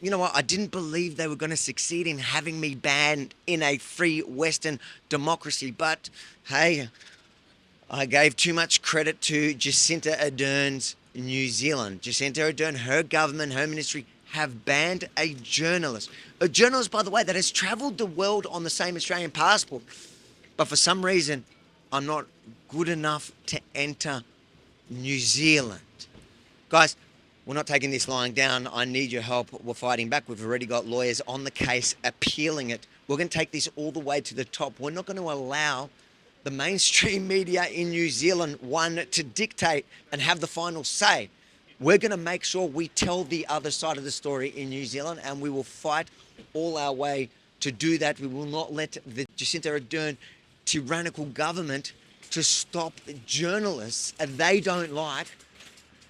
You know what? I didn't believe they were going to succeed in having me banned in a free Western democracy. But hey, I gave too much credit to Jacinta Ardern's New Zealand. Jacinta Ardern, her government, her ministry have banned a journalist, by the way, that has travelled the world on the same Australian passport. But for some reason, I'm not good enough to enter New Zealand. Guys, we're not taking this lying down. I need your help. We're fighting back. We've already got lawyers on the case appealing it. We're going to take this all the way to the top. We're not going to allow the mainstream media in New Zealand, one, to dictate and have the final say. We're going to make sure we tell the other side of the story in New Zealand, and we will fight all our way to do that. We will not let the Jacinta Ardern tyrannical government to stop journalists they don't like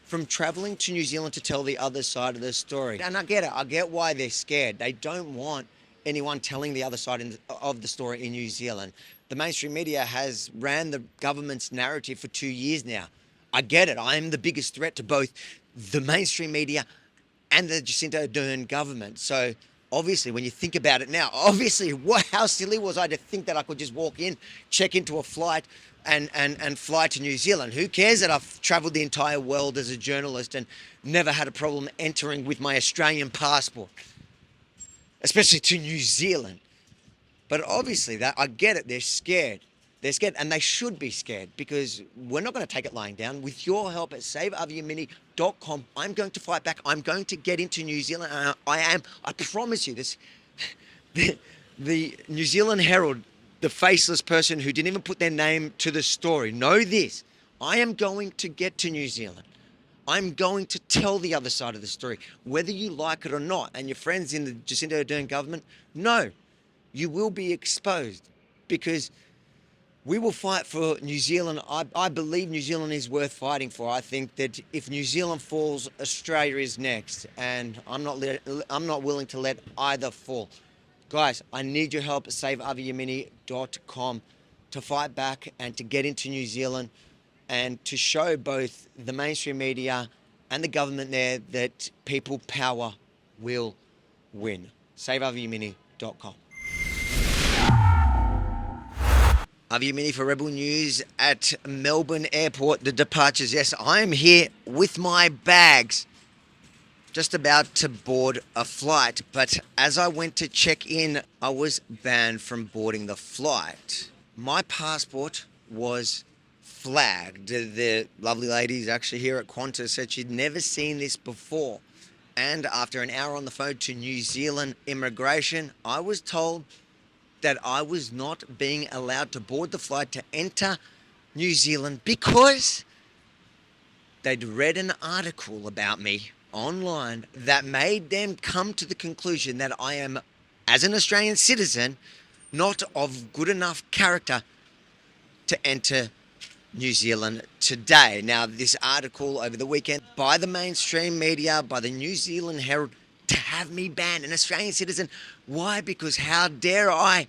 from travelling to New Zealand to tell the other side of the story. And I get it. I get why they're scared. They don't want anyone telling the other side of the story in New Zealand. The mainstream media has ran the government's narrative for 2 years now. I get it. I am the biggest threat to both the mainstream media and the Jacinta Ardern government. So obviously, when you think about it now, obviously, how silly was I to think that I could just walk in, check into a flight, and fly to New Zealand? Who cares that I've travelled the entire world as a journalist and never had a problem entering with my Australian passport, especially to New Zealand? But obviously, that I get it. They're scared. They're scared, and they should be scared, because we're not going to take it lying down. With your help at saveavyemini.com, I'm going to fight back. I'm going to get into New Zealand. And I promise you this. The New Zealand Herald, the faceless person who didn't even put their name to the story, know this. I am going to get to New Zealand. I'm going to tell the other side of the story, whether you like it or not. And your friends in the Jacinta Ardern government, no, you will be exposed, because we will fight for New Zealand. I believe New Zealand is worth fighting for. I think that if New Zealand falls, Australia is next, and I'm not willing to let either fall. Guys, I need your help at saveavyemini.com to fight back and to get into New Zealand and to show both the mainstream media and the government there that people power will win. Saveavyemini.com. Avi Yemini for Rebel News at Melbourne Airport. The departures. Yes, I am here with my bags, just about to board a flight. But as I went to check in, I was banned from boarding the flight. My passport was flagged. The lovely ladies actually here at Qantas said she'd never seen this before. And after an hour on the phone to New Zealand immigration, I was told that I was not being allowed to board the flight to enter New Zealand because they'd read an article about me online that made them come to the conclusion that I am, as an Australian citizen, not of good enough character to enter New Zealand today. Now, this article over the weekend by the mainstream media, by the New Zealand Herald, to have me banned, an Australian citizen. Why? Because how dare I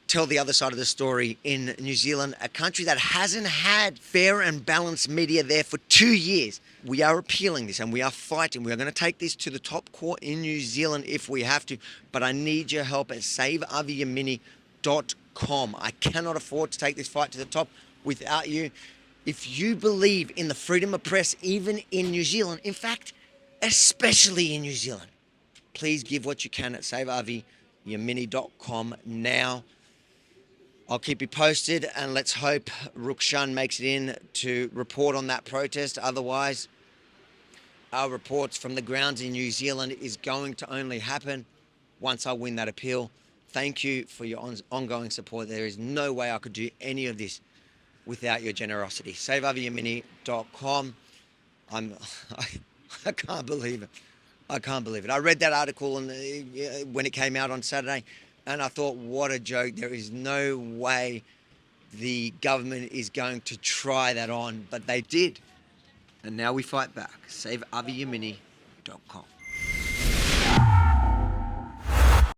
tell the other side of the story in New Zealand, a country that hasn't had fair and balanced media there for 2 years. We are appealing this and we are fighting. We are going to take this to the top court in New Zealand if we have to, but I need your help at saveavyemini.com. I cannot afford to take this fight to the top without you. If you believe in the freedom of press, even in New Zealand, in fact, especially in New Zealand, please give what you can at saveavyemini.com now. I'll keep you posted, and let's hope Rukshan makes it in to report on that protest. Otherwise, our reports from the grounds in New Zealand is going to only happen once I win that appeal. Thank you for your ongoing support. There is no way I could do any of this without your generosity. SaveAvyYemini.com. I can't believe it. I can't believe it. I read that article when it came out on Saturday, and I thought, what a joke. There is no way the government is going to try that on, but they did. And now we fight back. SaveAvyYemini.com.